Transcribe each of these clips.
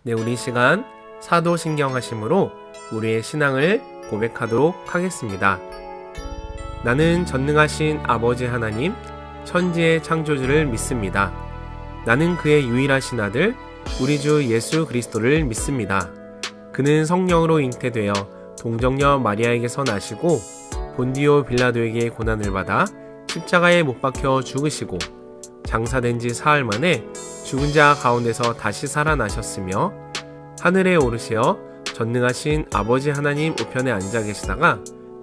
네, 우리 시간 사도신경하심으로 우리의 신앙을 고백하도록 하겠습니다. 나는 전능하신 아버지 하나님, 천지의 창조주를 믿습니다. 나는 그의 유일하신 아들, 우리 주 예수 그리스도를 믿습니다. 그는 성령으로 잉태되어 동정녀 마리아에게서 나시고 본디오 빌라도에게 고난을 받아 십자가에 못 박혀 죽으시고 장사된 지 사흘 만에 죽은 자 가운데서 다시 살아나셨으며 하늘에 오르시어 전능하신 아버지 하나님 우편에 앉아 계시다가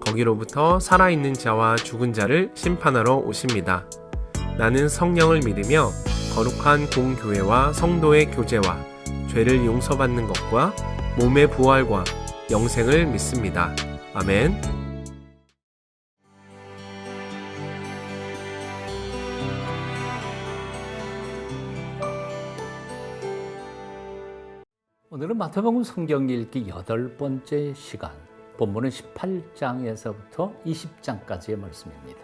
거기로부터 살아있는 자와 죽은 자를 심판하러 오십니다. 나는 성령을 믿으며 거룩한 공교회와 성도의 교제와 죄를 용서받는 것과 몸의 부활과 영생을 믿습니다. 아멘. 오늘은 마태복음 성경 읽기 8번째 시간, 본문은 18장에서부터 20장까지의 말씀입니다.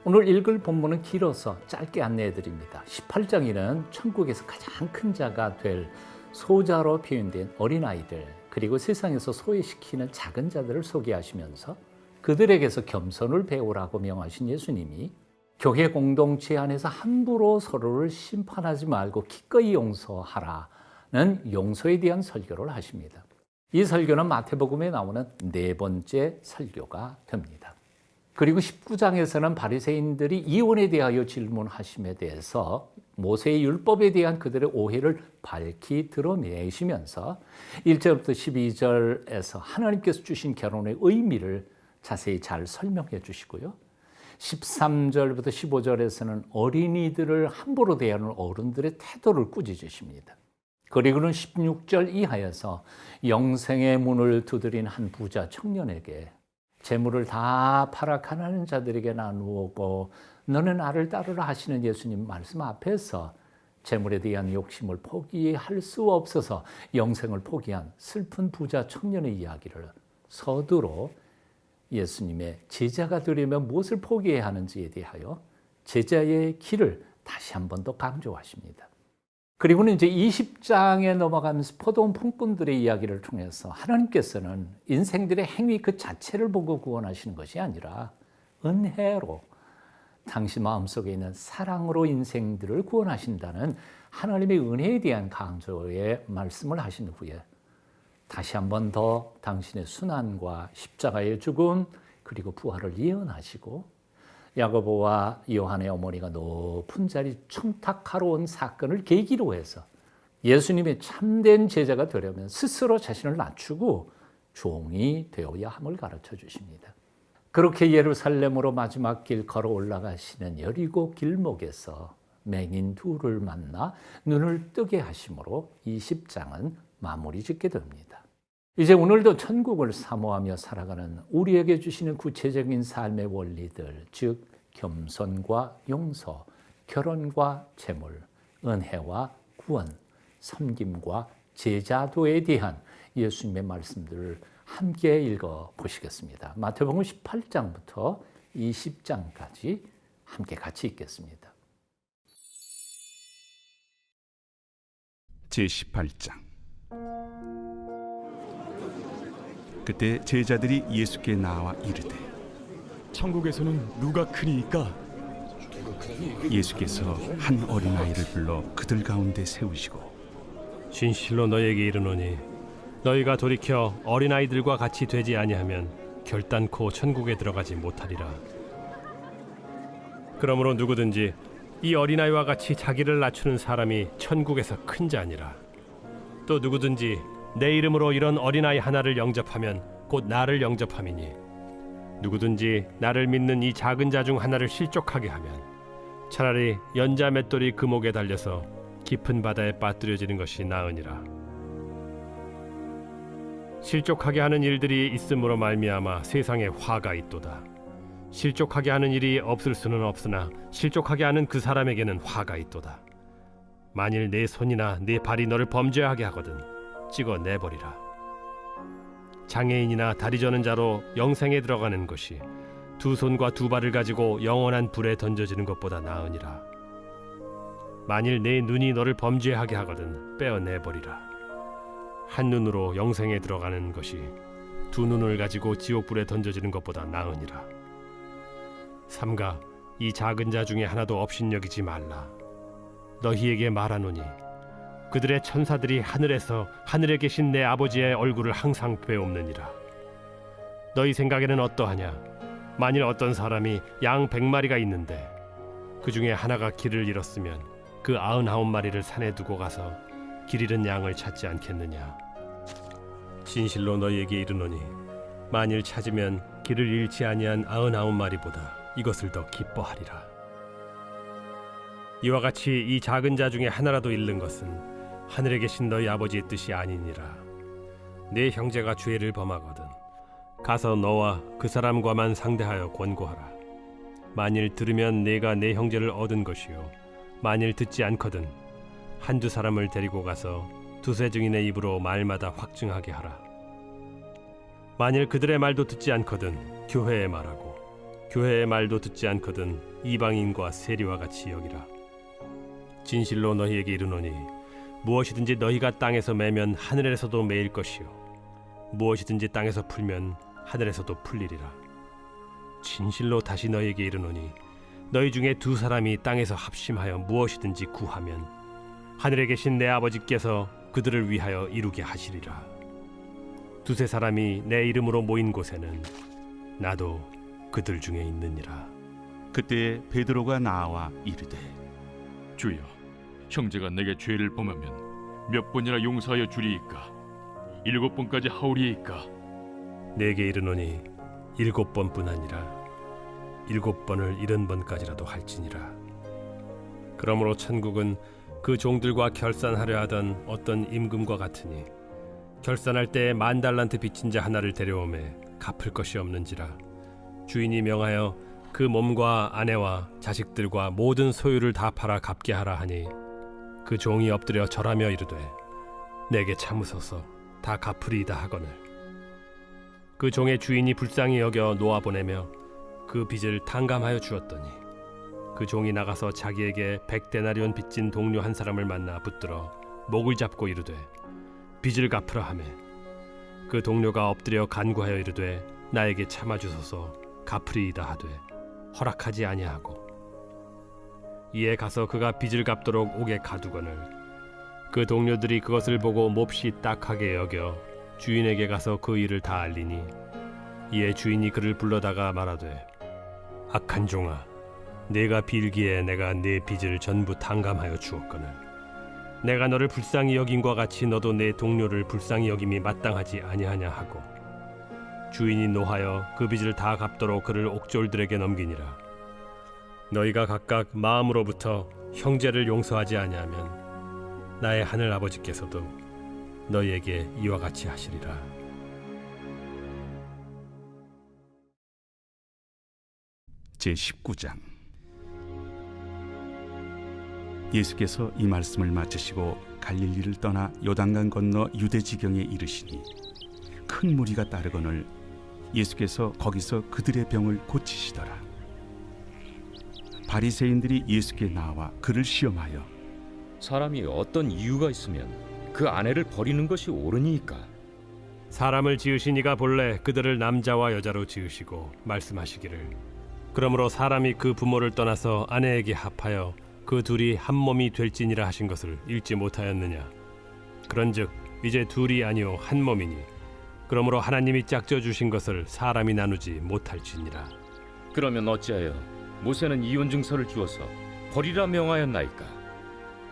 오늘 읽을 본문은 길어서 짧게 안내해 드립니다. 18장에는 천국에서 가장 큰 자가 될 소자로 표현된 어린아이들, 그리고 세상에서 소외시키는 작은 자들을 소개하시면서 그들에게서 겸손을 배우라고 명하신 예수님이 교회 공동체 안에서 함부로 서로를 심판하지 말고 기꺼이 용서하라 는 용서에 대한 설교를 하십니다. 이 설교는 마태복음에 나오는 4번째 설교가 됩니다. 그리고 19장에서는 바리새인들이 이혼에 대하여 질문하심에 대해서 모세의 율법에 대한 그들의 오해를 밝히 드러내시면서 1절부터 12절에서 하나님께서 주신 결혼의 의미를 자세히 잘 설명해 주시고요. 13절부터 15절에서는 어린이들을 함부로 대하는 어른들의 태도를 꾸짖으십니다. 그리고는 16절 이하에서 영생의 문을 두드린 한 부자 청년에게 재물을 다 팔아 가난한 자들에게 나누고 너는 나를 따르라 하시는 예수님 말씀 앞에서 재물에 대한 욕심을 포기할 수 없어서 영생을 포기한 슬픈 부자 청년의 이야기를 서두로 예수님의 제자가 되려면 무엇을 포기해야 하는지에 대하여 제자의 길을 다시 한 번 더 강조하십니다. 그리고는 이제 20장에 넘어가면서 포도원 품꾼들의 이야기를 통해서 하나님께서는 인생들의 행위 그 자체를 보고 구원하시는 것이 아니라 은혜로 당신 마음속에 있는 사랑으로 인생들을 구원하신다는 하나님의 은혜에 대한 강조의 말씀을 하신 후에 다시 한 번 더 당신의 순환과 십자가의 죽음 그리고 부활을 예언하시고 야고보와 요한의 어머니가 높은 자리 청탁하러 온 사건을 계기로 해서 예수님의 참된 제자가 되려면 스스로 자신을 낮추고 종이 되어야 함을 가르쳐 주십니다. 그렇게 예루살렘으로 마지막 길 걸어 올라가시는 여리고 길목에서 맹인 둘을 만나 눈을 뜨게 하심으로 20장은 마무리 짓게 됩니다. 이제 오늘도 천국을 사모하며 살아가는 우리에게 주시는 구체적인 삶의 원리들, 즉 겸손과 용서, 결혼과 재물, 은혜와 구원, 섬김과 제자도에 대한 예수님의 말씀들을 함께 읽어보시겠습니다. 마태복음 18장부터 20장까지 함께 같이 읽겠습니다. 제18장. 그때 제자들이 예수께 나와 이르되 천국에서는 누가 크니이까? 예수께서 한 어린아이를 불러 그들 가운데 세우시고 진실로 너희에게 이르노니 너희가 돌이켜 어린아이들과 같이 되지 아니하면 결단코 천국에 들어가지 못하리라. 그러므로 누구든지 이 어린아이와 같이 자기를 낮추는 사람이 천국에서 큰 자니라. 또 누구든지 내 이름으로 이런 어린아이 하나를 영접하면 곧 나를 영접함이니 누구든지 나를 믿는 이 작은 자 중 하나를 실족하게 하면 차라리 연자 맷돌이 그 목에 달려서 깊은 바다에 빠뜨려지는 것이 나으니라. 실족하게 하는 일들이 있음으로 말미암아 세상에 화가 있도다. 실족하게 하는 일이 없을 수는 없으나 실족하게 하는 그 사람에게는 화가 있도다. 만일 내 손이나 내 발이 너를 범죄하게 하거든 찍어 내버리라. 장애인이나 다리 저는 자로 영생에 들어가는 것이 두 손과 두 발을 가지고 영원한 불에 던져지는 것보다 나으니라. 만일 내 눈이 너를 범죄하게 하거든 빼어내버리라. 한 눈으로 영생에 들어가는 것이 두 눈을 가지고 지옥불에 던져지는 것보다 나으니라. 삼가 이 작은 자 중에 하나도 업신여기지 말라. 너희에게 말하노니 그들의 천사들이 하늘에서 하늘에 계신 내 아버지의 얼굴을 항상 배옵느니라. 너희 생각에는 어떠하냐? 만일 어떤 사람이 양 100마리가 있는데 그 중에 하나가 길을 잃었으면 그 99마리를 산에 두고 가서 길 잃은 양을 찾지 않겠느냐? 진실로 너희에게 이르노니 만일 찾으면 길을 잃지 아니한 99마리보다 이것을 더 기뻐하리라. 이와 같이 이 작은 자 중에 하나라도 잃는 것은 하늘에 계신 너희 아버지의 뜻이 아니니라. 네 형제가 죄를 범하거든 가서 너와 그 사람과만 상대하여 권고하라. 만일 들으면 내가 내 형제를 얻은 것이요 만일 듣지 않거든 한두 사람을 데리고 가서 두세 증인의 입으로 말마다 확증하게 하라. 만일 그들의 말도 듣지 않거든 교회에 말하고 교회의 말도 듣지 않거든 이방인과 세리와 같이 여기라. 진실로 너희에게 이르노니 무엇이든지 너희가 땅에서 매면 하늘에서도 매일 것이요 무엇이든지 땅에서 풀면 하늘에서도 풀리리라. 진실로 다시 너희에게 이르노니 너희 중에 두 사람이 땅에서 합심하여 무엇이든지 구하면 하늘에 계신 내 아버지께서 그들을 위하여 이루게 하시리라. 두세 사람이 내 이름으로 모인 곳에는 나도 그들 중에 있느니라. 그때 베드로가 나와 이르되 주여, 형제가 내게 죄를 범하면 몇 번이나 용서하여 주리이까? 7번까지 하오리이까? 내게 이르노니 7번뿐 아니라 7번을 70번까지라도 할지니라. 그러므로 천국은 그 종들과 결산하려 하던 어떤 임금과 같으니 결산할 때에 10,000달란트 빚진 자 하나를 데려오매 갚을 것이 없는지라. 주인이 명하여 그 몸과 아내와 자식들과 모든 소유를 다 팔아 갚게 하라 하니 그 종이 엎드려 절하며 이르되 내게 참으소서 다 갚으리이다 하거늘 그 종의 주인이 불쌍히 여겨 놓아보내며 그 빚을 탕감하여 주었더니 그 종이 나가서 자기에게 100데나리온 빚진 동료 한 사람을 만나 붙들어 목을 잡고 이르되 빚을 갚으라 하매 그 동료가 엎드려 간구하여 이르되 나에게 참아주소서 갚으리이다 하되 허락하지 아니하고 이에 가서 그가 빚을 갚도록 옥에 가두거늘 그 동료들이 그것을 보고 몹시 딱하게 여겨 주인에게 가서 그 일을 다 알리니 이에 주인이 그를 불러다가 말하되 악한 종아 내가 빌기에 내가 네 빚을 전부 탕감하여 주었거늘 내가 너를 불쌍히 여김과 같이 너도 내 동료를 불쌍히 여김이 마땅하지 아니하냐 하고 주인이 노하여 그 빚을 다 갚도록 그를 옥졸들에게 넘기니라. 너희가 각각 마음으로부터 형제를 용서하지 아니하면 나의 하늘 아버지께서도 너희에게 이와 같이 하시리라. 제19장. 예수께서 이 말씀을 마치시고 갈릴리를 떠나 요단강 건너 유대 지경에 이르시니 큰 무리가 따르거늘 예수께서 거기서 그들의 병을 고치시더라. 바리새인들이 예수께 나와 그를 시험하여 사람이 어떤 이유가 있으면 그 아내를 버리는 것이 옳으니까? 사람을 지으신 이가 본래 그들을 남자와 여자로 지으시고 말씀하시기를 그러므로 사람이 그 부모를 떠나서 아내에게 합하여 그 둘이 한 몸이 될지니라 하신 것을 읽지 못하였느냐. 그런즉 이제 둘이 아니요 한 몸이니 그러므로 하나님이 짝져 주신 것을 사람이 나누지 못할지니라. 그러면 어찌하여 모세는 이혼 증서를 주어서 버리라 명하였나이까?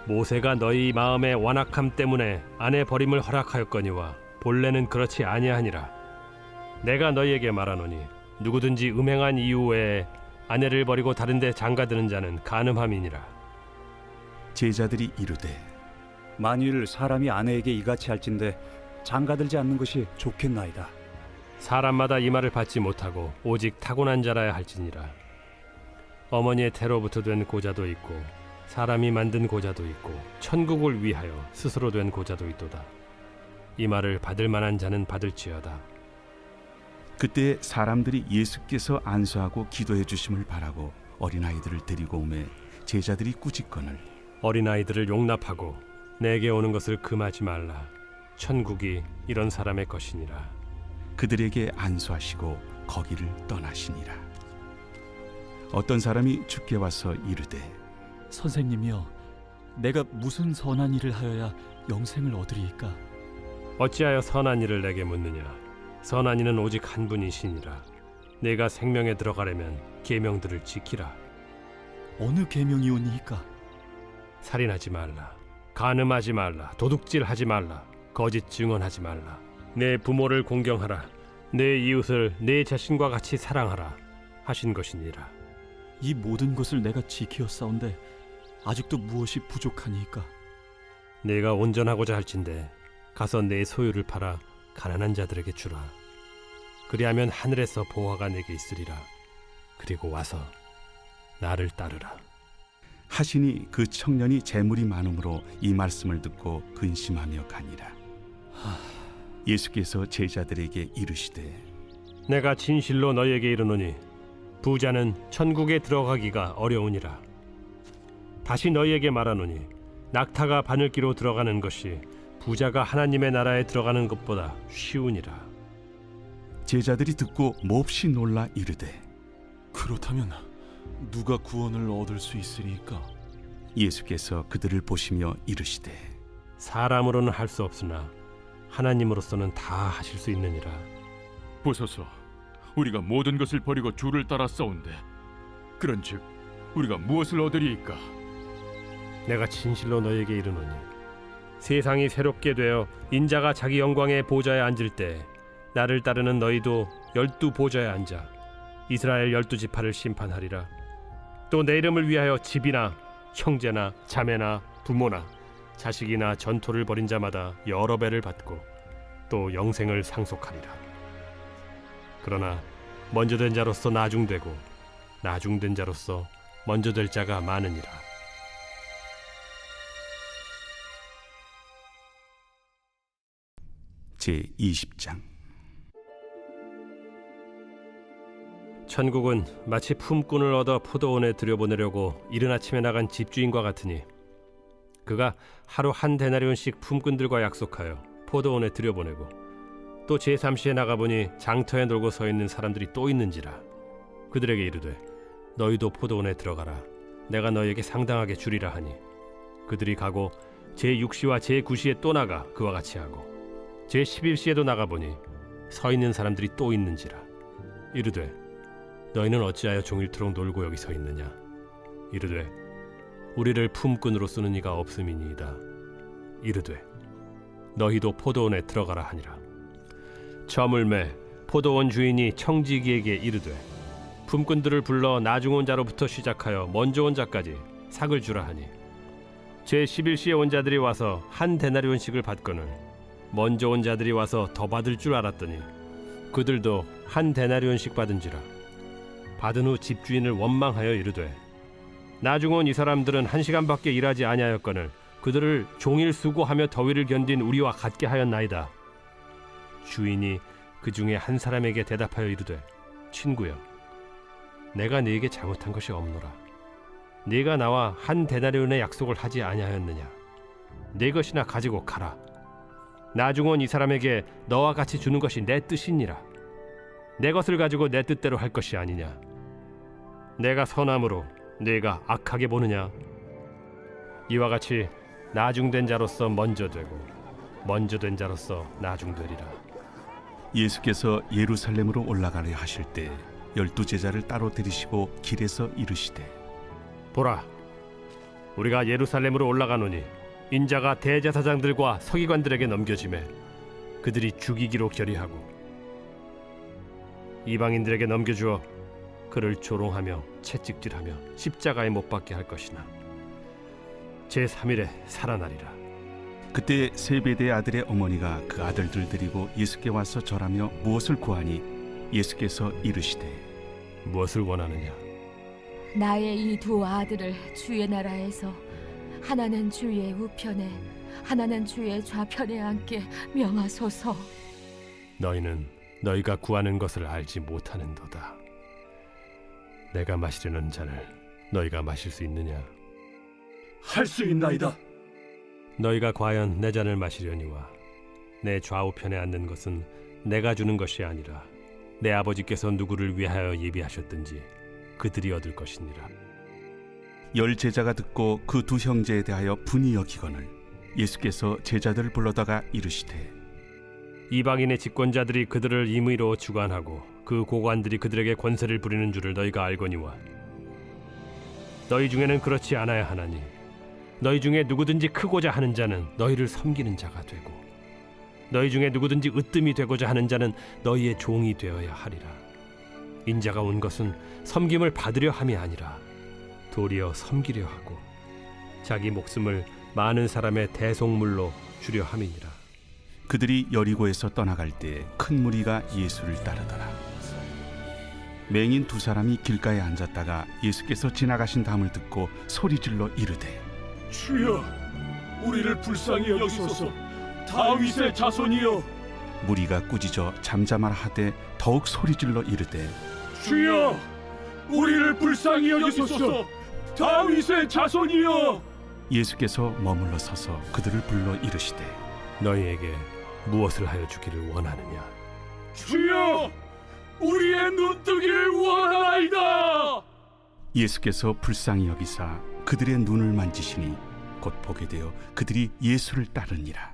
모세가 너희 마음의 완악함 때문에 아내 버림을 허락하였거니와 본래는 그렇지 아니하니라. 내가 너희에게 말하노니 누구든지 음행한 이유 외에 아내를 버리고 다른 데 장가드는 자는 간음함이니라. 제자들이 이르되 만일 사람이 아내에게 이같이 할진대 장가들지 않는 것이 좋겠나이다. 사람마다 이 말을 받지 못하고 오직 타고난 자라야 할지니라. 어머니의 태로부터 된 고자도 있고 사람이 만든 고자도 있고 천국을 위하여 스스로 된 고자도 있도다. 이 말을 받을 만한 자는 받을지어다. 그때 사람들이 예수께서 안수하고 기도해 주심을 바라고 어린아이들을 데리고 오매 제자들이 꾸짖거늘 어린아이들을 용납하고 내게 오는 것을 금하지 말라. 천국이 이런 사람의 것이니라. 그들에게 안수하시고 거기를 떠나시니라. 어떤 사람이 주께 와서 이르되 선생님이여, 내가 무슨 선한 일을 하여야 영생을 얻으리이까? 어찌하여 선한 일을 내게 묻느냐? 선한 이는 오직 한 분이시니라. 내가 생명에 들어가려면 계명들을 지키라. 어느 계명이오니이까? 살인하지 말라, 간음하지 말라, 도둑질하지 말라, 거짓 증언하지 말라, 내 부모를 공경하라, 내 이웃을 내 자신과 같이 사랑하라 하신 것이니라. 이 모든 것을 내가 지키었사온데 아직도 무엇이 부족하니이까? 내가 온전하고자 할진대 가서 내 소유를 팔아 가난한 자들에게 주라. 그리하면 하늘에서 보화가 내게 있으리라. 그리고 와서 나를 따르라. 하시니 그 청년이 재물이 많음으로 이 말씀을 듣고 근심하며 가니라. 예수께서 제자들에게 이르시되 내가 진실로 너희에게 이르노니 부자는 천국에 들어가기가 어려우니라. 다시 너희에게 말하노니 낙타가 바늘기로 들어가는 것이 부자가 하나님의 나라에 들어가는 것보다 쉬우니라. 제자들이 듣고 몹시 놀라 이르되 그렇다면 누가 구원을 얻을 수 있으리이까? 예수께서 그들을 보시며 이르시되 사람으로는 할 수 없으나 하나님으로서는 다 하실 수 있느니라. 보소서, 우리가 모든 것을 버리고 주를 따라 싸운데 그런즉 우리가 무엇을 얻으리이까? 내가 진실로 너희에게 이르노니 세상이 새롭게 되어 인자가 자기 영광의 보좌에 앉을 때 나를 따르는 너희도 12 보좌에 앉아 이스라엘 12지파를 심판하리라. 또 내 이름을 위하여 집이나 형제나 자매나 부모나 자식이나 전토를 벌인 자마다 여러 배를 받고 또 영생을 상속하리라. 그러나 먼저 된 자로서 나중되고 나중된 자로서 먼저 될 자가 많으니라. 제20장. 천국은 마치 품꾼을 얻어 포도원에 들여보내려고 이른 아침에 나간 집주인과 같으니 그가 하루 한 데나리온씩 품꾼들과 약속하여 포도원에 들여보내고 또 제3시에 나가보니 장터에 놀고 서 있는 사람들이 또 있는지라. 그들에게 이르되 너희도 포도원에 들어가라. 내가 너희에게 상당하게 주리라 하니 그들이 가고 제6시와 제9시에 또 나가 그와 같이 하고 제11시에도 나가보니 서 있는 사람들이 또 있는지라. 이르되 너희는 어찌하여 종일토록 놀고 여기 서 있느냐? 이르되 우리를 품꾼으로 쓰는 이가 없음이니이다. 이르되 너희도 포도원에 들어가라 하니라. 저물매 포도원 주인이 청지기에게 이르되 품꾼들을 불러 나중 온 자로부터 시작하여 먼저 온 자까지 삭을 주라 하니 제11시에 온 자들이 와서 한 데나리온씩을 받거늘 먼저 온 자들이 와서 더 받을 줄 알았더니 그들도 한 데나리온씩 받은지라. 받은 후 집주인을 원망하여 이르되 나중 온 이 사람들은 1시간밖에 일하지 아니하였거늘 그들을 종일 수고하며 더위를 견딘 우리와 같게 하였나이다. 주인이 그 중에 한 사람에게 대답하여 이르되 친구여, 내가 네게 잘못한 것이 없노라. 네가 나와 한 데나리온의 약속을 하지 아니하였느냐? 네 것이나 가지고 가라. 나중 온 이 사람에게 너와 같이 주는 것이 내 뜻이니라. 내 것을 가지고 내 뜻대로 할 것이 아니냐? 내가 선함으로 네가 악하게 보느냐? 이와 같이 나중된 자로서 먼저 되고 먼저 된 자로서 나중되리라. 예수께서 예루살렘으로 올라가려 하실 때 12 제자를 따로 들이시고 길에서 이르시되 보라, 우리가 예루살렘으로 올라가노니 인자가 대제사장들과 서기관들에게 넘겨지매 그들이 죽이기로 결의하고 이방인들에게 넘겨주어 그를 조롱하며 채찍질하며 십자가에 못 박게 할 것이나 제3일에 살아나리라. 그때 세베대의 아들의 어머니가 그 아들들 데리고 예수께 와서 절하며 무엇을 구하니 예수께서 이르시되 무엇을 원하느냐? 나의 이 두 아들을 주의 나라에서 하나는 주의 우편에 하나는 주의 좌편에 앉게 명하소서. 너희는 너희가 구하는 것을 알지 못하는도다. 내가 마시려는 잔을 너희가 마실 수 있느냐? 할 수 있나이다. 너희가 과연 내 잔을 마시려니와 내 좌우편에 앉는 것은 내가 주는 것이 아니라 내 아버지께서 누구를 위하여 예비하셨든지 그들이 얻을 것이니라. 10 제자가 듣고 그 두 형제에 대하여 분이 여기거늘 예수께서 제자들을 불러다가 이르시되 이방인의 집권자들이 그들을 임의로 주관하고 그 고관들이 그들에게 권세를 부리는 줄을 너희가 알거니와 너희 중에는 그렇지 않아야 하나니 너희 중에 누구든지 크고자 하는 자는 너희를 섬기는 자가 되고 너희 중에 누구든지 으뜸이 되고자 하는 자는 너희의 종이 되어야 하리라. 인자가 온 것은 섬김을 받으려 함이 아니라 도리어 섬기려 하고 자기 목숨을 많은 사람의 대속물로 주려 함이니라. 그들이 여리고에서 떠나갈 때 큰 무리가 예수를 따르더라. 맹인 2 사람이 길가에 앉았다가 예수께서 지나가신 담을 듣고 소리질러 이르되 주여, 우리를 불쌍히 여기소서. 다윗의 자손이여. 무리가 꾸짖어 잠잠하라 하되 더욱 소리질러 이르되 주여, 우리를 불쌍히 여기소서. 다윗의 자손이여. 예수께서 머물러 서서 그들을 불러 이르시되 너희에게 무엇을 하여 주기를 원하느냐? 주여, 우리의 눈뜨기를 원하나이다. 예수께서 불쌍히 여기사 그들의 눈을 만지시니 곧 보게 되어 그들이 예수를 따르니라.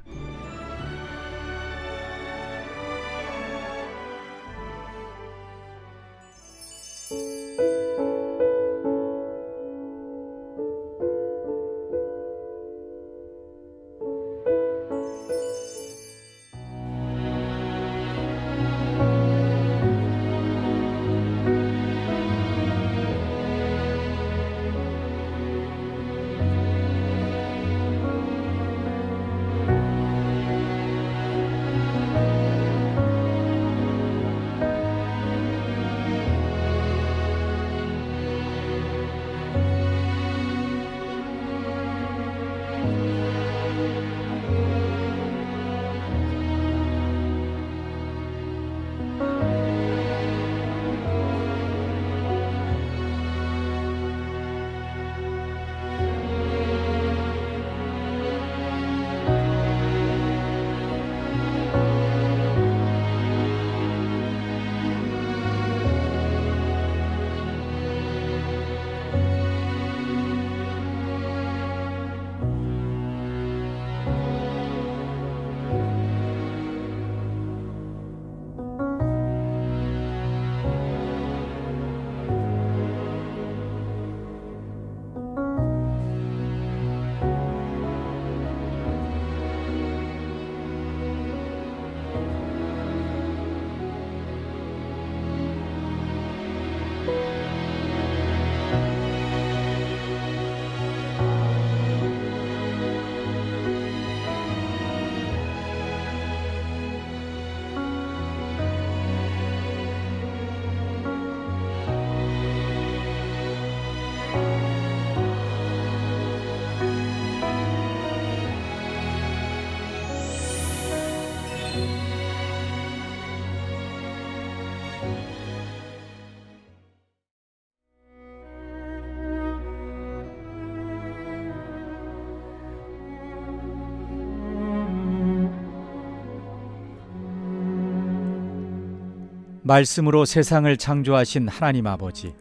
말씀으로 세상을 창조하신 하나님 아버지,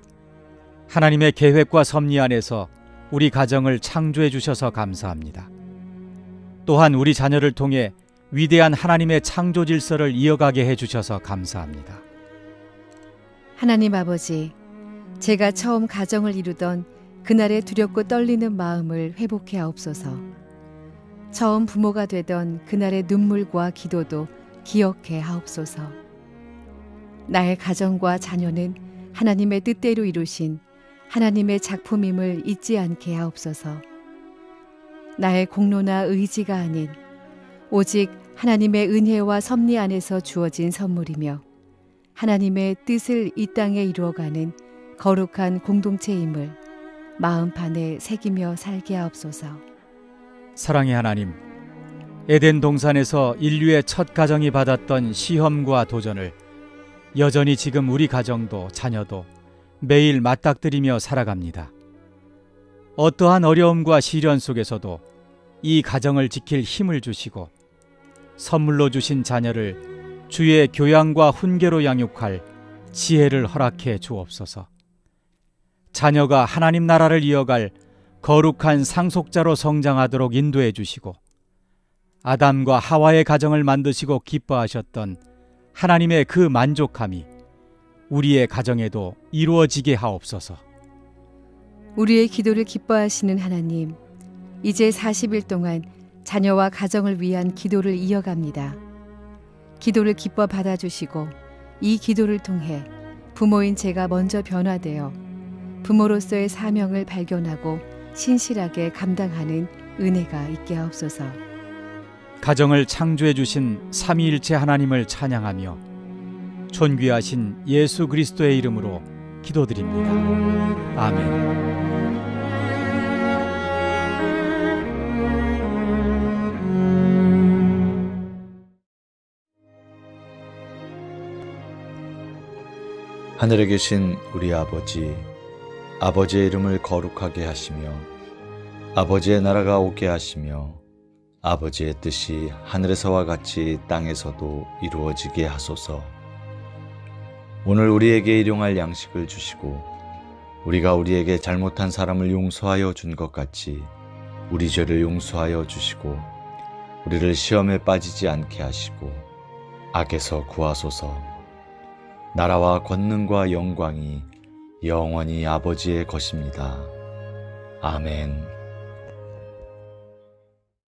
하나님의 계획과 섭리 안에서 우리 가정을 창조해 주셔서 감사합니다. 또한 우리 자녀를 통해 위대한 하나님의 창조 질서를 이어가게 해 주셔서 감사합니다. 하나님 아버지, 제가 처음 가정을 이루던 그날의 두렵고 떨리는 마음을 회복해 하옵소서. 처음 부모가 되던 그날의 눈물과 기도도 기억해 하옵소서. 나의 가정과 자녀는 하나님의 뜻대로 이루신 하나님의 작품임을 잊지 않게 하옵소서. 나의 공로나 의지가 아닌 오직 하나님의 은혜와 섭리 안에서 주어진 선물이며 하나님의 뜻을 이 땅에 이루어가는 거룩한 공동체임을 마음판에 새기며 살게 하옵소서. 사랑의 하나님, 에덴 동산에서 인류의 첫 가정이 받았던 시험과 도전을 여전히 지금 우리 가정도 자녀도 매일 맞닥뜨리며 살아갑니다. 어떠한 어려움과 시련 속에서도 이 가정을 지킬 힘을 주시고 선물로 주신 자녀를 주의 교양과 훈계로 양육할 지혜를 허락해 주옵소서. 자녀가 하나님 나라를 이어갈 거룩한 상속자로 성장하도록 인도해 주시고, 아담과 하와의 가정을 만드시고 기뻐하셨던 하나님의 그 만족함이 우리의 가정에도 이루어지게 하옵소서. 우리의 기도를 기뻐하시는 하나님, 이제 40일 동안 자녀와 가정을 위한 기도를 이어갑니다. 기도를 기뻐 받아주시고 이 기도를 통해 부모인 제가 먼저 변화되어 부모로서의 사명을 발견하고 신실하게 감당하는 은혜가 있게 하옵소서. 가정을 창조해 주신 삼위일체 하나님을 찬양하며 존귀하신 예수 그리스도의 이름으로 기도드립니다. 아멘. 하늘에 계신 우리 아버지, 아버지의 이름을 거룩하게 하시며 아버지의 나라가 오게 하시며 아버지의 뜻이 하늘에서와 같이 땅에서도 이루어지게 하소서. 오늘 우리에게 일용할 양식을 주시고 우리가 우리에게 잘못한 사람을 용서하여 준 것 같이 우리 죄를 용서하여 주시고 우리를 시험에 빠지지 않게 하시고 악에서 구하소서. 나라와 권능과 영광이 영원히 아버지의 것입니다. 아멘.